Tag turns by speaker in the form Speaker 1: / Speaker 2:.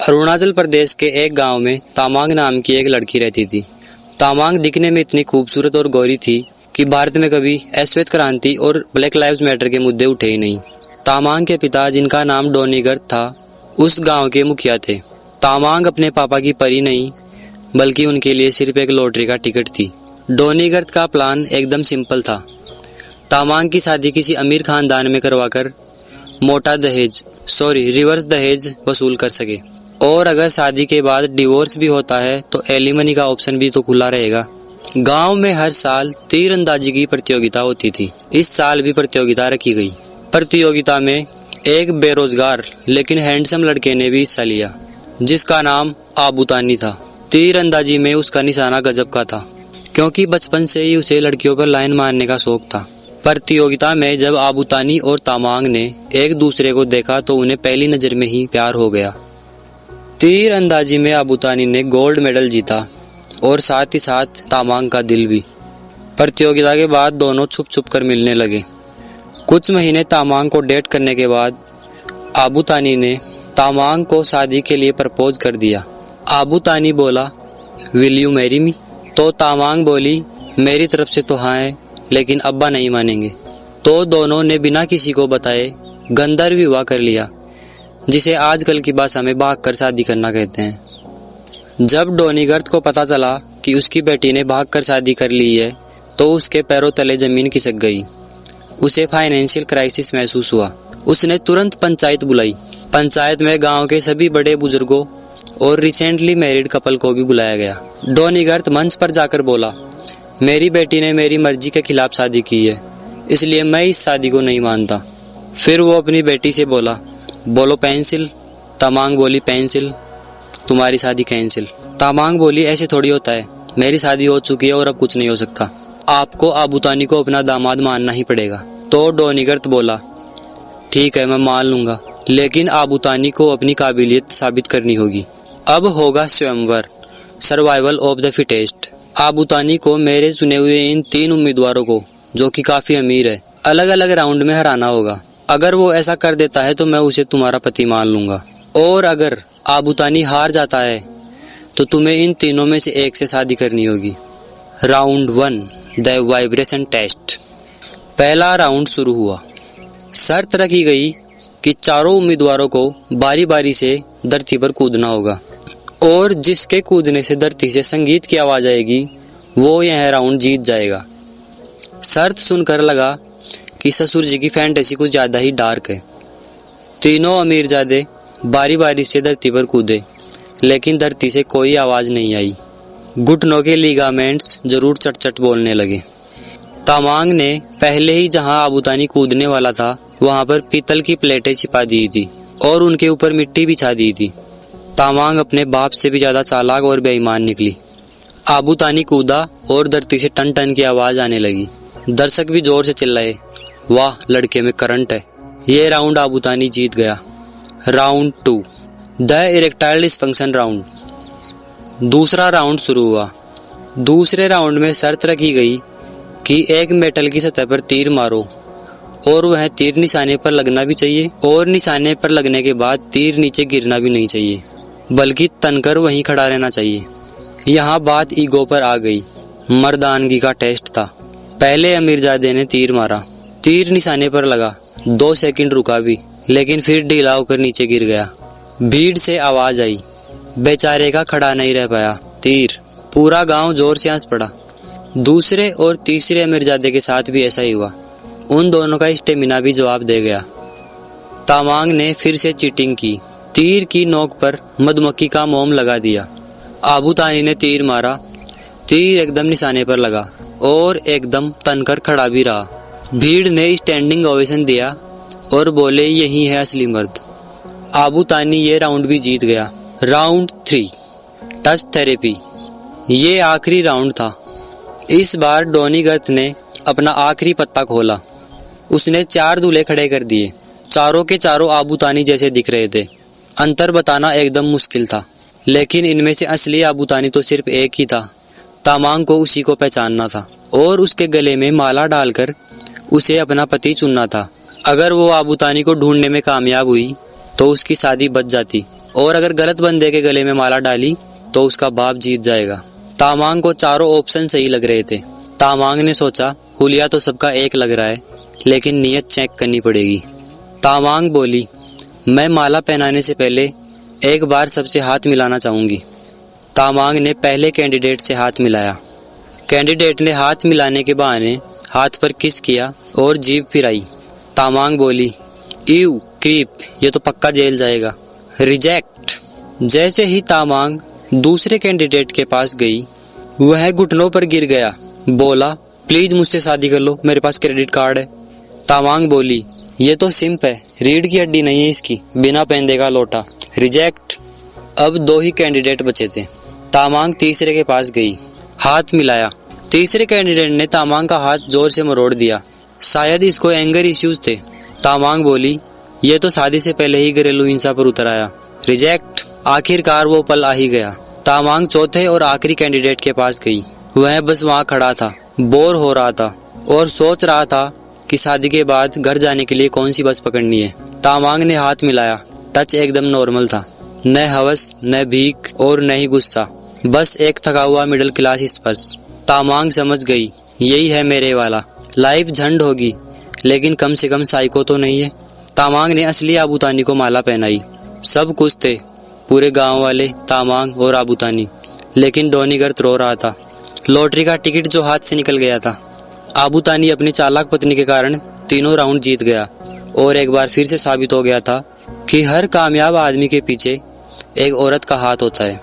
Speaker 1: अरुणाचल प्रदेश के एक गांव में तामांग नाम की एक लड़की रहती थी। तामांग दिखने में इतनी खूबसूरत और गोरी थी कि भारत में कभी श्वेत क्रांति और ब्लैक लाइव्स मैटर के मुद्दे उठे ही नहीं। तामांग के पिता, जिनका नाम डोनीगर्त था, उस गांव के मुखिया थे। तामांग अपने पापा की परी नहीं, बल्कि उनके लिए सिर्फ एक लॉटरी का टिकट थी। डोनीगर्त का प्लान एकदम सिंपल था। तामांग की शादी किसी अमीर खानदान में करवाकर मोटा रिवर्स दहेज वसूल कर सके, और अगर शादी के बाद डिवोर्स भी होता है तो एलिमनी का ऑप्शन भी तो खुला रहेगा। गांव में हर साल तीरंदाजी की प्रतियोगिता होती थी। इस साल भी प्रतियोगिता रखी गई। प्रतियोगिता में एक बेरोजगार लेकिन हैंडसम लड़के ने भी हिस्सा लिया, जिसका नाम आबूतानी था। तीरंदाजी में उसका निशाना गजब का था, क्योंकि बचपन से ही उसे लड़कियों पर लाइन मारने का शौक था। प्रतियोगिता में जब आबूतानी और तामांग ने एक दूसरे को देखा तो उन्हें पहली नजर में ही प्यार हो गया। तीरंदाजी में आबूतानी ने गोल्ड मेडल जीता और साथ ही साथ तामांग का दिल भी। प्रतियोगिता के बाद दोनों छुप छुप कर मिलने लगे। कुछ महीने तामांग को डेट करने के बाद आबूतानी ने तामांग को शादी के लिए प्रपोज कर दिया। आबूतानी बोला, विल यू मैरी मी? तो तामांग बोली, मेरी तरफ से तो हाँ है, लेकिन अब्बा नहीं मानेंगे। तो दोनों ने बिना किसी को बताए गंधर्व विवाह कर लिया, जिसे आजकल की भाषा में भाग कर शादी करना कहते हैं। जब डोनीगर्त को पता चला कि उसकी बेटी ने भाग कर शादी कर ली है तो उसके पैरों तले जमीन खिसक गई। उसे फाइनेंशियल क्राइसिस महसूस हुआ। उसने तुरंत पंचायत बुलाई। पंचायत में गांव के सभी बड़े बुजुर्गों और रिसेंटली मैरिड कपल को भी बुलाया गया। डोनीगर्त मंच पर जाकर बोला, मेरी बेटी ने मेरी मर्जी के खिलाफ शादी की है, इसलिए मैं इस शादी को नहीं मानता। फिर वो अपनी बेटी से बोला, बोलो पेंसिल। तामांग बोली, पेंसिल, तुम्हारी शादी कैंसिल। तामांग बोली, ऐसे थोड़ी होता है, मेरी शादी हो चुकी है और अब कुछ नहीं हो सकता। आपको आबूतानी को अपना दामाद मानना ही पड़ेगा। तो डोनीगर्त बोला, ठीक है, मैं मान लूंगा, लेकिन आबूतानी को अपनी काबिलियत साबित करनी होगी। अब होगा स्वयंवर, सर्वाइवल ऑफ द फिटेस्ट। आबूतानी को मेरे चुने हुए इन 3 उम्मीदवारों को, जो कि काफी अमीर है, अलग अलग राउंड में हराना होगा। अगर वो ऐसा कर देता है तो मैं उसे तुम्हारा पति मान लूंगा, और अगर आबूतानी हार जाता है तो तुम्हें इन तीनों में से एक से शादी करनी होगी। Round 1, the vibration test. पहला राउंड शुरू हुआ। शर्त रखी गई कि चारों उम्मीदवारों को बारी बारी से धरती पर कूदना होगा, और जिसके कूदने से धरती से संगीत की आवाज आएगी वो यह राउंड जीत जाएगा। शर्त सुनकर लगा कि ससुर जी की फैंटेसी कुछ ज्यादा ही डार्क है। तीनों अमीरजादे बारी बारी से धरती पर कूदे, लेकिन धरती से कोई आवाज नहीं आई। घुटनों के लिगामेंट्स जरूर चट-चट बोलने लगे। तामांग ने पहले ही जहां आबूतानी कूदने वाला था वहां पर पीतल की प्लेटें छिपा दी थी और उनके ऊपर मिट्टी बिछा दी थी। तामांग अपने बाप से भी ज्यादा चालाक और बेईमान निकली। आबूतानी कूदा और धरती से टन टन की आवाज आने लगी। दर्शक भी जोर से चिल्लाए, वाह, लड़के में करंट है। ये राउंड आबूतानी जीत गया। Round 2, the erectile dysfunction round. दूसरा राउंड शुरू हुआ। दूसरे राउंड में शर्त रखी गई कि एक मेटल की सतह पर तीर मारो, और वह तीर निशाने पर लगना भी चाहिए, और निशाने पर लगने के बाद तीर नीचे गिरना भी नहीं चाहिए, बल्कि तनकर वहीं खड़ा रहना चाहिए। यहाँ बात ईगो पर आ गई। मर्दानगी का टेस्ट था। पहले अमीरजादे ने तीर मारा। तीर निशाने पर लगा। 2 सेकंड रुका भी, लेकिन फिर ढीला होकर नीचे गिर गया। भीड़ से आवाज आई। बेचारे का खड़ा नहीं रह पाया तीर। पूरा गांव जोर से हंस पड़ा। दूसरे और तीसरे अमीरजादे के साथ भी ऐसा ही हुआ। उन दोनों का स्टेमिना भी जवाब दे गया। तामांग ने फिर से चीटिंग की। तीर की नोक पर मधुमक्खी का मोम लगा दिया। आबूतानी ने तीर मारा। तीर एकदम निशाने पर लगा और एकदम तनकर खड़ा भी रहा। भीड़ ने स्टैंडिंग ओवेशन दिया और बोले, यही है असली मर्द। आबूतानी ये राउंड भी जीत गया। Round 3, touch therapy. ये आखिरी राउंड था। इस बार डोनीगर्त ने अपना आखिरी पत्ता खोला। उसने 4 दूल्हे खड़े कर दिए। चारों के चारों आबूतानी जैसे दिख रहे थे। अंतर बताना एकदम मुश्किल था, लेकिन इनमें से असली आबूतानी तो सिर्फ एक ही था। तामांग को उसी को पहचानना था और उसके गले में माला डालकर उसे अपना पति चुनना था। अगर वो आबूतानी को ढूंढने में कामयाब हुई तो उसकी शादी बच जाती, और अगर गलत बंदे के गले में माला डाली तो उसका बाप जीत जाएगा। तामांग को चारों ऑप्शन सही लग रहे थे। तामांग ने सोचा हुलिया तो सबका एक लग रहा है, लेकिन नीयत चेक करनी पड़ेगी। तामांग बोली, मैं माला पहनाने से पहले एक बार सबसे हाथ मिलाना चाहूंगी। तामांग ने पहले कैंडिडेट से हाथ मिलाया। कैंडिडेट ने हाथ मिलाने के बहाने हाथ पर किस किया और जीभ फिराई। तामांग बोली, ईव क्रीप, ये तो पक्का जेल जाएगा। रिजेक्ट। जैसे ही तामांग दूसरे कैंडिडेट के पास गई, वह घुटनों पर गिर गया। बोला, प्लीज मुझसे शादी कर लो, मेरे पास क्रेडिट कार्ड है। तामांग बोली, ये तो सिंप है, रीढ़ की हड्डी नहीं है इसकी, बिना पहन देगा लोटा। रिजेक्ट। अब 2 ही कैंडिडेट बचे थे। तामांग तीसरे के पास गई, हाथ मिलाया। तीसरे कैंडिडेट ने तामांग का हाथ जोर से मरोड़ दिया। शायद इसको एंगर इश्यूज थे। तामांग बोली, ये तो शादी से पहले ही घरेलू हिंसा पर उतर आया। रिजेक्ट। आखिरकार वो पल आ ही गया। तामांग चौथे और आखिरी कैंडिडेट के पास गई। वह बस वहाँ खड़ा था, बोर हो रहा था और सोच रहा था कि शादी के बाद घर जाने के लिए कौन सी बस पकड़नी है। तामांग ने हाथ मिलाया। टच एकदम नॉर्मल था, न हवस, न भीख और न ही गुस्सा, बस एक थका हुआ मिडिल क्लास स्पर्श। तामांग समझ गई, यही है मेरे वाला। लाइफ झंड होगी, लेकिन कम से कम साइको तो नहीं है। तामांग ने असली आबूतानी को माला पहनाई। सब कुछ थे, पूरे गांव वाले, तामांग और आबूतानी, लेकिन डोनीगर्त रो रहा था। लॉटरी का टिकट जो हाथ से निकल गया था। आबूतानी अपनी चालाक पत्नी के कारण तीनों राउंड जीत गया और एक बार फिर से साबित हो गया था कि हर कामयाब आदमी के पीछे एक औरत का हाथ होता है।